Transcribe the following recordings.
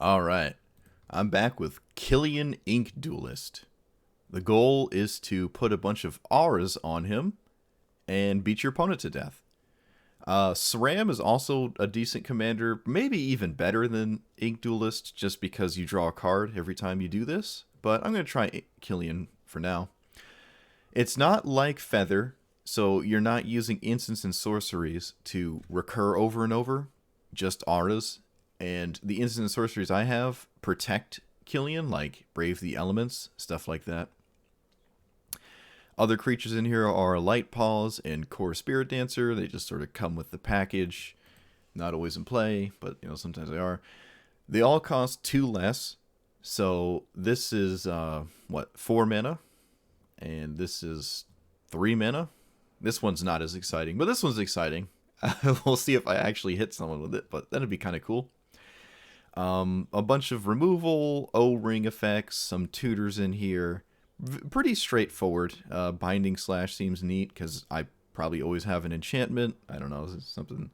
Alright, I'm back with Killian Ink Duelist. The goal is to put a bunch of auras on him and beat your opponent to death. SRAM is also a decent commander, maybe even better than Ink Duelist, just because you draw a card every time you do this, but I'm going to try Killian for now. It's not like Feather, so you're not using instants and sorceries to recur over and over, just auras. And the instants and sorceries I have protect Killian, like Brave the Elements, stuff like that. Other creatures in here are Light Paws and Core Spirit Dancer. They just sort of come with the package. Not always in play, but sometimes they are. They all cost 2 less. So this is, 4 mana? And this is 3 mana? This one's not as exciting, but this one's exciting. We'll see if I actually hit someone with it, but that'd be kind of cool. A bunch of removal, O-ring effects, some tutors in here. Pretty straightforward. Binding Slash seems neat because I probably always have an enchantment. I don't know, something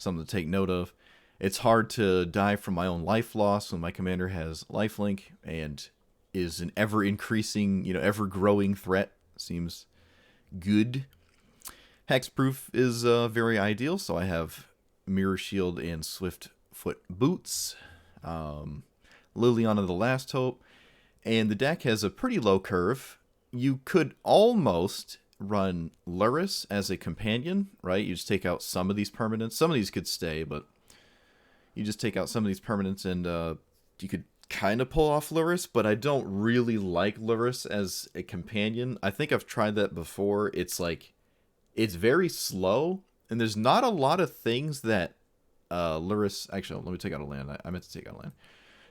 to take note of. It's hard to die from my own life loss when my commander has lifelink and is an ever-increasing, ever-growing threat. Seems good. Hexproof is very ideal, so I have Mirror Shield and Swift Foot Boots. Liliana the Last Hope. And the deck has a pretty low curve. You could almost run Luris as a companion, right? You just take out some of these permanents. Some of these could stay, but you just take out some of these permanents and you could kind of pull off Luris, but I don't really like Luris as a companion. I think I've tried that before. It's very slow, and there's not a lot of things that Luris... Actually, let me take out a land. I meant to take out a land.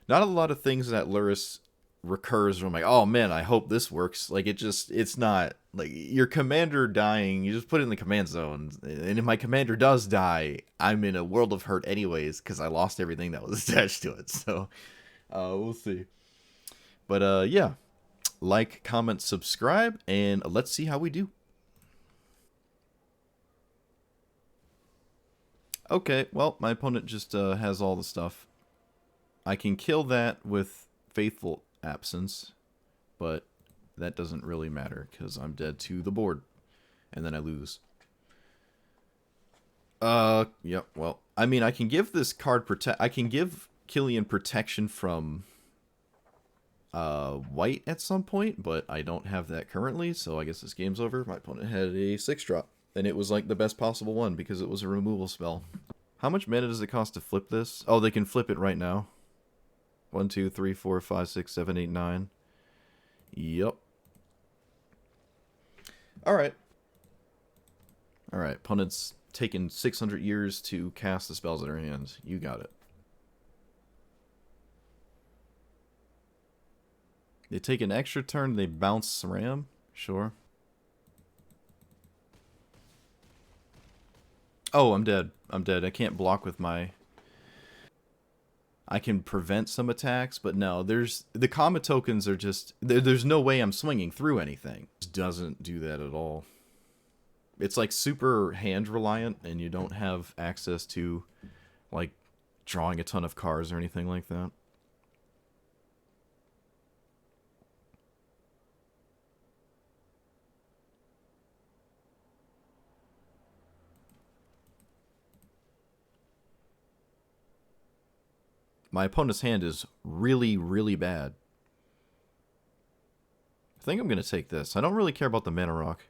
Not a lot of things that Luris recurs where I'm like, oh man, I hope this works. It's not... Like, your commander dying, you just put it in the command zone, and if my commander does die, I'm in a world of hurt anyways, because I lost everything that was attached to it, so... we'll see. But, yeah. Like, comment, subscribe, and let's see how we do. Okay, well, my opponent just has all the stuff. I can kill that with Faithful Absence, but that doesn't really matter because I'm dead to the board, and then I lose. Yep, well, I mean, I can give this card I can give Killian protection from white at some point, but I don't have that currently, so I guess this game's over. My opponent had a 6-drop. And it was like the best possible one because it was a removal spell. How much mana does it cost to flip this? Oh, they can flip it right now. 1, 2, 3, 4, 5, 6, 7, 8, 9. Yup. Alright. Alright, opponent's taken 600 years to cast the spells in her hands. You got it. They take an extra turn, they bounce SRAM? Sure. Oh, I'm dead. I'm dead. I can't block with my... I can prevent some attacks, but no, the comma tokens are just... There's no way I'm swinging through anything. It doesn't do that at all. It's like super hand reliant, and you don't have access to, like, drawing a ton of cards or anything like that. My opponent's hand is really, really bad. I think I'm going to take this. I don't really care about the mana rock.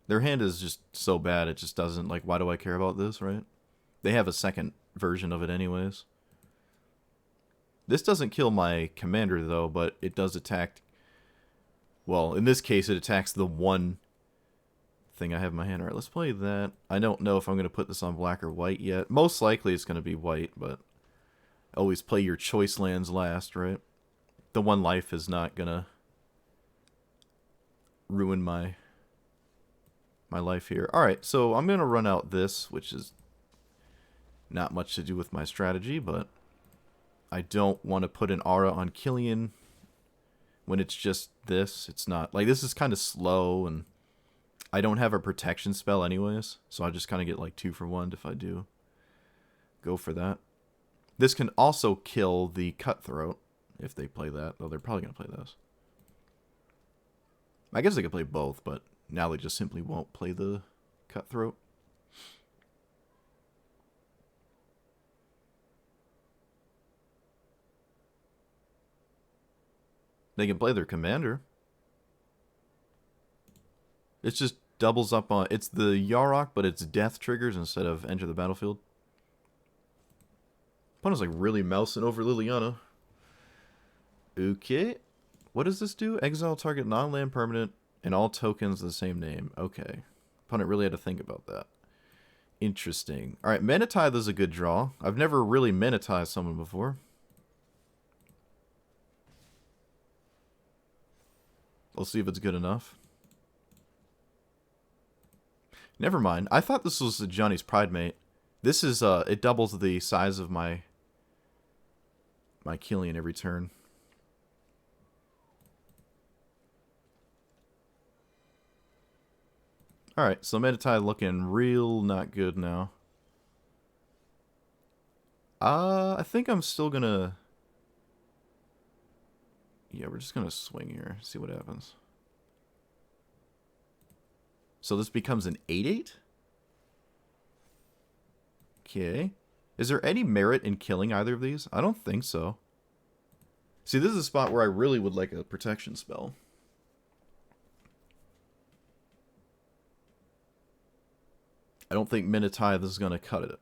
Their hand is just so bad, it just doesn't... Like, why do I care about this, right? They have a second version of it anyways. This doesn't kill my commander, though, but it does attack... Well, in this case, it attacks the one thing I have in my hand. Alright, let's play that. I don't know if I'm going to put this on black or white yet. Most likely it's going to be white, but... Always play your choice lands last, right? The one life is not gonna ruin my life here. Alright, so I'm gonna run out this, which is not much to do with my strategy, but I don't want to put an aura on Killian when it's just this. It's not... Like, this is kind of slow, and I don't have a protection spell anyways, so I just kind of get like 2 for 1 if I do go for that. This can also kill the Cutthroat if they play that, though they're probably going to play this. I guess they could play both, but now they just simply won't play the Cutthroat. They can play their commander. It just doubles up on... It's the Yarok, but it's death triggers instead of enter the battlefield. Opponent's like really mousing over Liliana. Okay. What does this do? Exile target non-land permanent and all tokens the same name. Okay. Opponent really had to think about that. Interesting. Alright, Mana Tithe is a good draw. I've never really Mana Tithe someone before. We'll see if it's good enough. Never mind. I thought this was Johnny's Pride Mate. This is, it doubles the size of my Killian every turn. Alright, so Mana Tithe looking real not good now. I think I'm still gonna... Yeah, we're just gonna swing here, see what happens. So this becomes an 8/8? Okay. Is there any merit in killing either of these? I don't think so. See, this is a spot where I really would like a protection spell. I don't think Mana Tithe is going to cut it.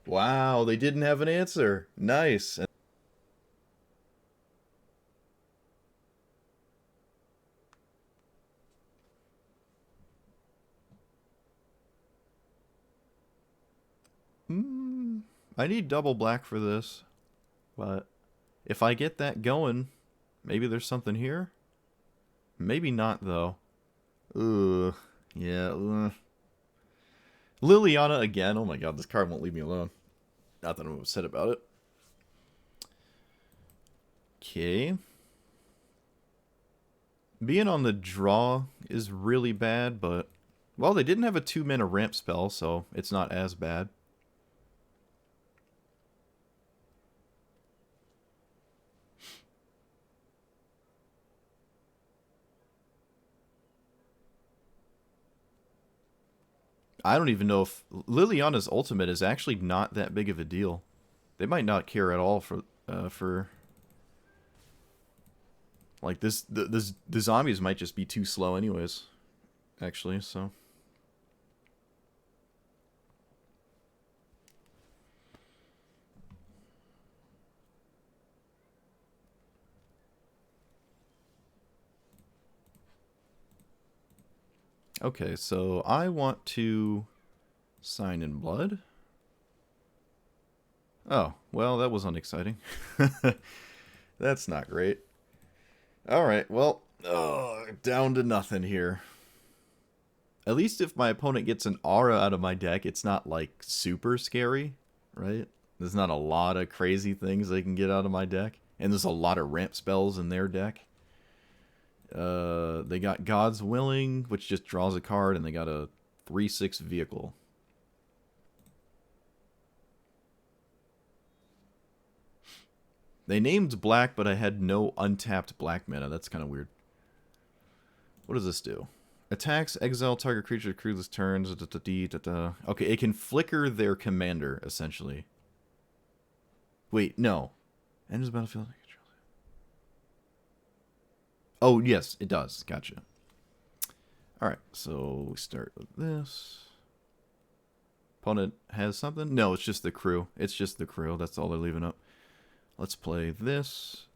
Wow, they didn't have an answer. Nice. I need double black for this. But if I get that going, maybe there's something here? Maybe not, though. Ugh. Yeah. Ugh. Liliana again. Oh my god, this card won't leave me alone. Not that I'm upset about it. Okay. Being on the draw is really bad, but... Well, they didn't have a 2-mana ramp spell, so it's not as bad. I don't even know if Liliana's ultimate is actually not that big of a deal. They might not care at all for like this. The zombies might just be too slow, anyways. Actually, so. Okay, so I want to sign in blood. Oh, well, that was unexciting. That's not great. Alright, well, down to nothing here. At least if my opponent gets an aura out of my deck, it's not, like, super scary, right? There's not a lot of crazy things they can get out of my deck. And there's a lot of ramp spells in their deck. They got God's Willing, which just draws a card, and they got a 3/6 vehicle. They named black, but I had no untapped black mana. That's kind of weird. What does this do? Attacks, exile target creature to this turns. Okay, it can flicker their commander, essentially. Wait, no. Enters the battlefield. Oh, yes, it does. Gotcha. Alright, so we start with this. Opponent has something? No, it's just the crew. It's just the crew. That's all they're leaving up. Let's play this.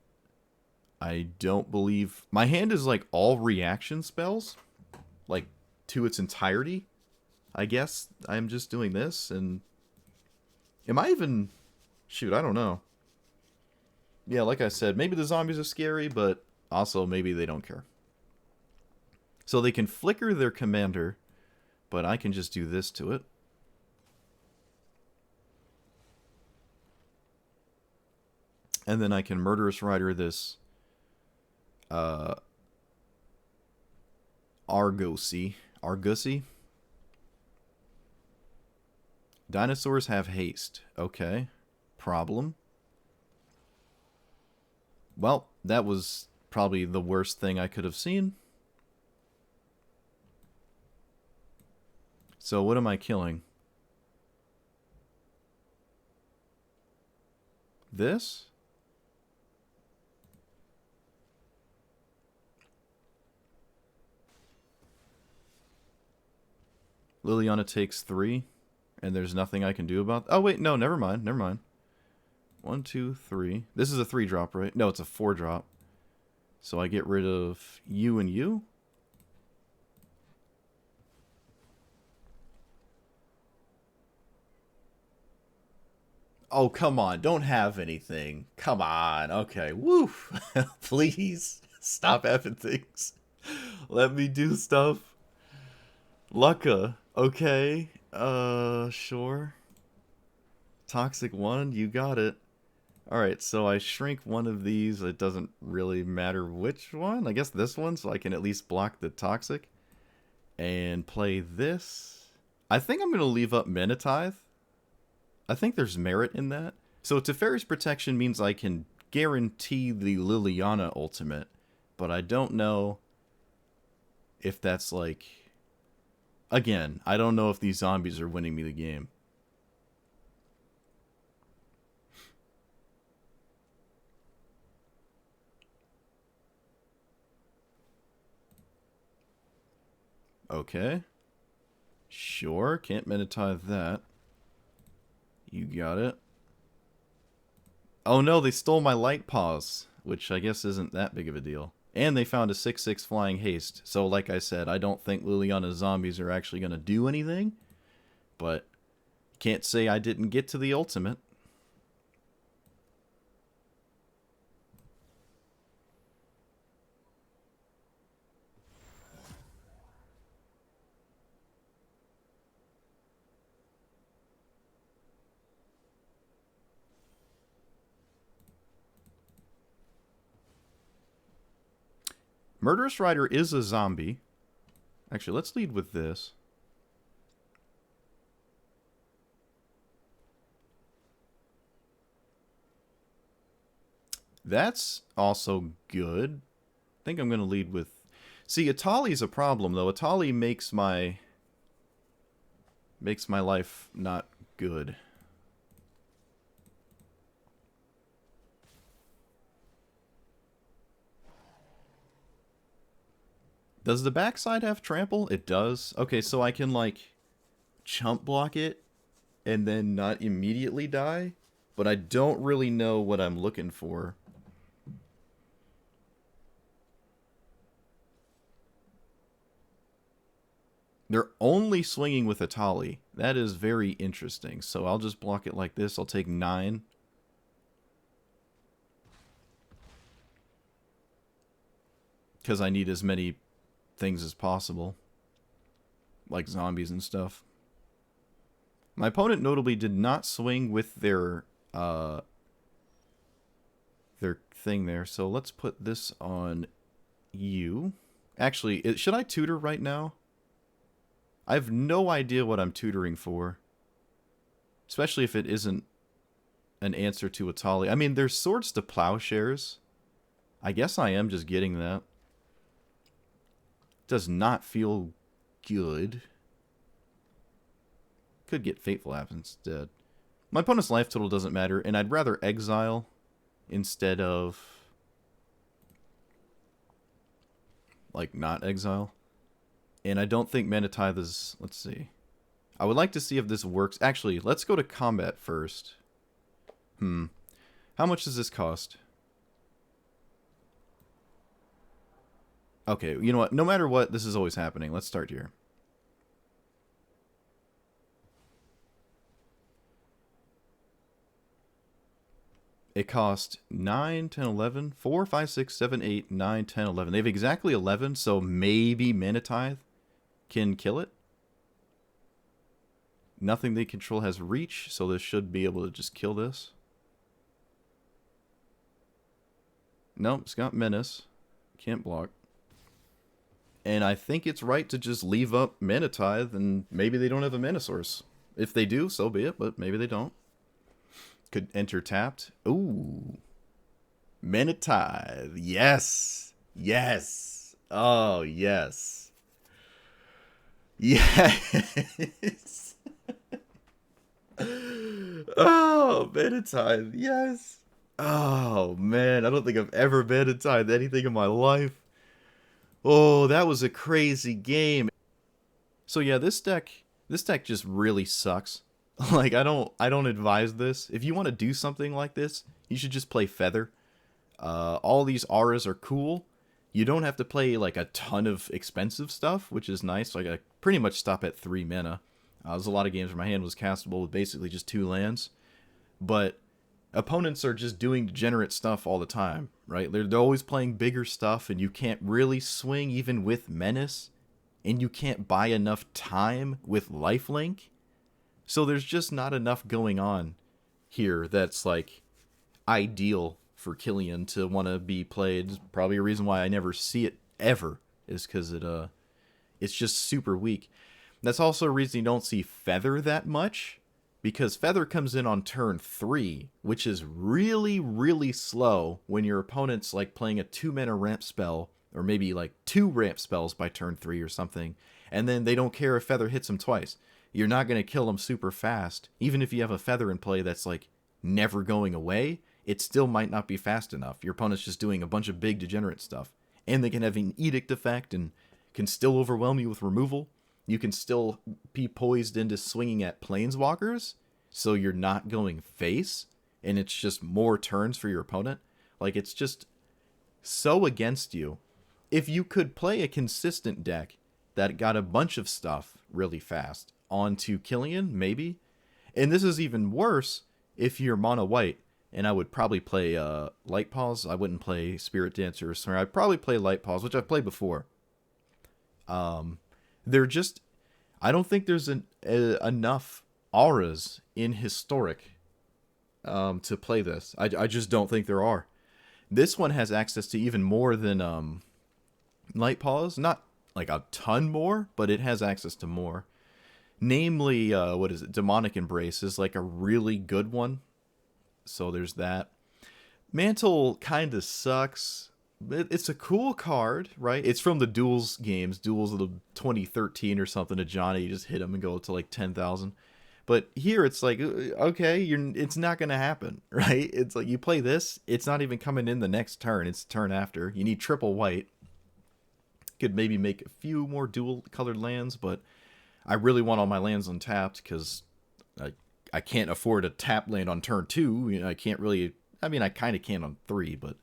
I don't believe... My hand is like all reaction spells. Like, to its entirety. I guess I'm just doing this, and... Am I even... Shoot, I don't know. Yeah, like I said, maybe the zombies are scary, but... Also, maybe they don't care. So they can flicker their commander, but I can just do this to it. And then I can Murderous Rider this Argosy. Dinosaurs have haste. Okay. Problem. Well, that was probably the worst thing I could have seen. So what am I killing? This? Liliana takes 3, and there's nothing I can do about... Oh, wait, no, never mind, never mind. 1, 2, 3. This is a 3-drop, right? No, it's a 4-drop. So I get rid of you and you? Oh, come on. Don't have anything. Come on. Okay. Woo. Please. Stop having things. Let me do stuff. Lucca. Okay. Sure. Toxic 1. You got it. Alright, so I shrink one of these. It doesn't really matter which one. I guess this one, so I can at least block the toxic. And play this. I think I'm going to leave up Menatithe. I think there's merit in that. So Teferi's Protection means I can guarantee the Liliana ultimate, but I don't know if that's like... Again, I don't know if these zombies are winning me the game. Okay. Sure, can't Menatithe that. You got it. Oh no, they stole my light paws, which I guess isn't that big of a deal. And they found a 6/6 flying haste. So like I said, I don't think Liliana's zombies are actually going to do anything. But can't say I didn't get to the ultimate. Murderous Rider is a zombie. Actually, let's lead with this. That's also good. I think I'm going to lead with... See, Atali's a problem, though. Atali makes my life not good. Does the backside have trample? It does. Okay, so I can, like, chump block it and then not immediately die? But I don't really know what I'm looking for. They're only swinging with Atali. That is very interesting. So I'll just block it like this. I'll take 9. Because I need as many things as possible. Like zombies and stuff. My opponent notably did not swing with their thing there. So let's put this on you. Actually, should I tutor right now? I have no idea what I'm tutoring for. Especially if it isn't an answer to Atali. I mean, there's Swords to Plowshares. I guess I am just getting that. Does not feel good. Could get Fateful Absence instead. My opponent's life total doesn't matter, and I'd rather exile instead of... like, not exile. And I don't think Menatithe is... Let's see. I would like to see if this works. Actually, let's go to combat first. How much does this cost? Okay, you know what? No matter what, this is always happening. Let's start here. It cost 9, 10, 11, 4, 5, 6, 7, 8, 9, 10, 11. They have exactly 11, so maybe Menatithe can kill it. Nothing they control has reach, so this should be able to just kill this. Nope, it's got Menace. Can't block. And I think it's right to just leave up Menatithe, and maybe they don't have a Mana Source. If they do, so be it, but maybe they don't. Could enter tapped. Ooh. Minute Tithe. Yes. Yes. Oh, yes. Yes. Oh, Minute Tithe. Yes. Oh, man. I don't think I've ever Minute Tithe anything in my life. Oh, that was a crazy game. So yeah, this deck just really sucks. Like I don't advise this. If you want to do something like this, you should just play Feather. All these auras are cool. You don't have to play like a ton of expensive stuff, which is nice. Like I pretty much stop at 3 mana. There's a lot of games where my hand was castable with basically just 2 lands. But opponents are just doing degenerate stuff all the time, right? They're always playing bigger stuff, and you can't really swing even with Menace, and you can't buy enough time with Lifelink. So there's just not enough going on here that's like ideal for Killian to want to be played. Probably a reason why I never see it ever is because it's just super weak. That's also a reason you don't see Feather that much, because Feather comes in on turn 3, which is really, really slow when your opponent's like playing a 2-mana ramp spell, or maybe like 2 ramp spells by turn 3 or something, and then they don't care if Feather hits them twice. You're not going to kill them super fast. Even if you have a Feather in play that's like never going away, it still might not be fast enough. Your opponent's just doing a bunch of big degenerate stuff. And they can have an Edict effect and can still overwhelm you with removal. You can still be poised into swinging at Planeswalkers, so you're not going face, and it's just more turns for your opponent. Like, it's just so against you. If you could play a consistent deck that got a bunch of stuff really fast onto Killian, maybe. And this is even worse if you're mono white, and I would probably play Light Paws. I wouldn't play Spirit Dancer or Snare. I'd probably play Light Paws, which I've played before. They're just... I don't think there's enough auras in Historic to play this. I just don't think there are. This one has access to even more than Light Paws. Not like a ton more, but it has access to more. Namely, what is it? Demonic Embrace is like a really good one. So there's that. Mantle kind of sucks. It's a cool card, right? It's from the Duels games. Duels of the 2013 or something to Johnny. You just hit him and go to like 10,000. But here it's like, okay, it's not going to happen, right? It's like you play this, it's not even coming in the next turn. It's the turn after. You need triple white. Could maybe make a few more dual colored lands, but I really want all my lands untapped because I can't afford a tap land on turn 2. You know, I can't really... I mean, I kind of can on 3, but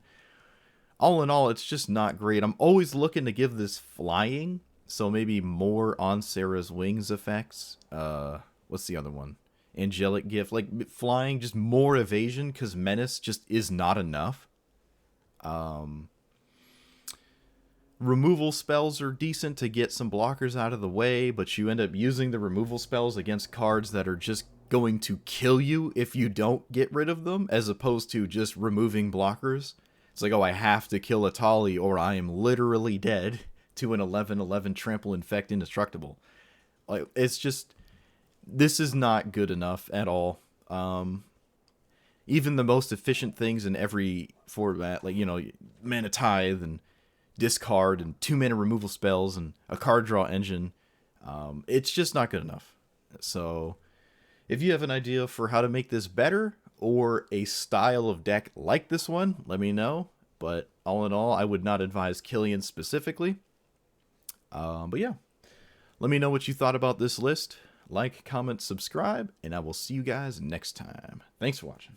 all in all, it's just not great. I'm always looking to give this flying, so maybe more on Sarah's Wings effects. What's the other one? Angelic Gift. Like, flying, just more evasion, because Menace just is not enough. Removal spells are decent to get some blockers out of the way, but you end up using the removal spells against cards that are just going to kill you if you don't get rid of them, as opposed to just removing blockers. It's like, oh, I have to kill a Tali or I am literally dead to an 11/11 Trample Infect Indestructible. Like, it's just... This is not good enough at all. Even the most efficient things in every format, like, you know, Mana Tithe and discard and 2-mana removal spells and a card draw engine, it's just not good enough. So if you have an idea for how to make this better or a style of deck like this one, let me know. But all in all, I would not advise Killian specifically. But yeah, let me know what you thought about this list. Like, comment, subscribe, and I will see you guys next time. Thanks for watching.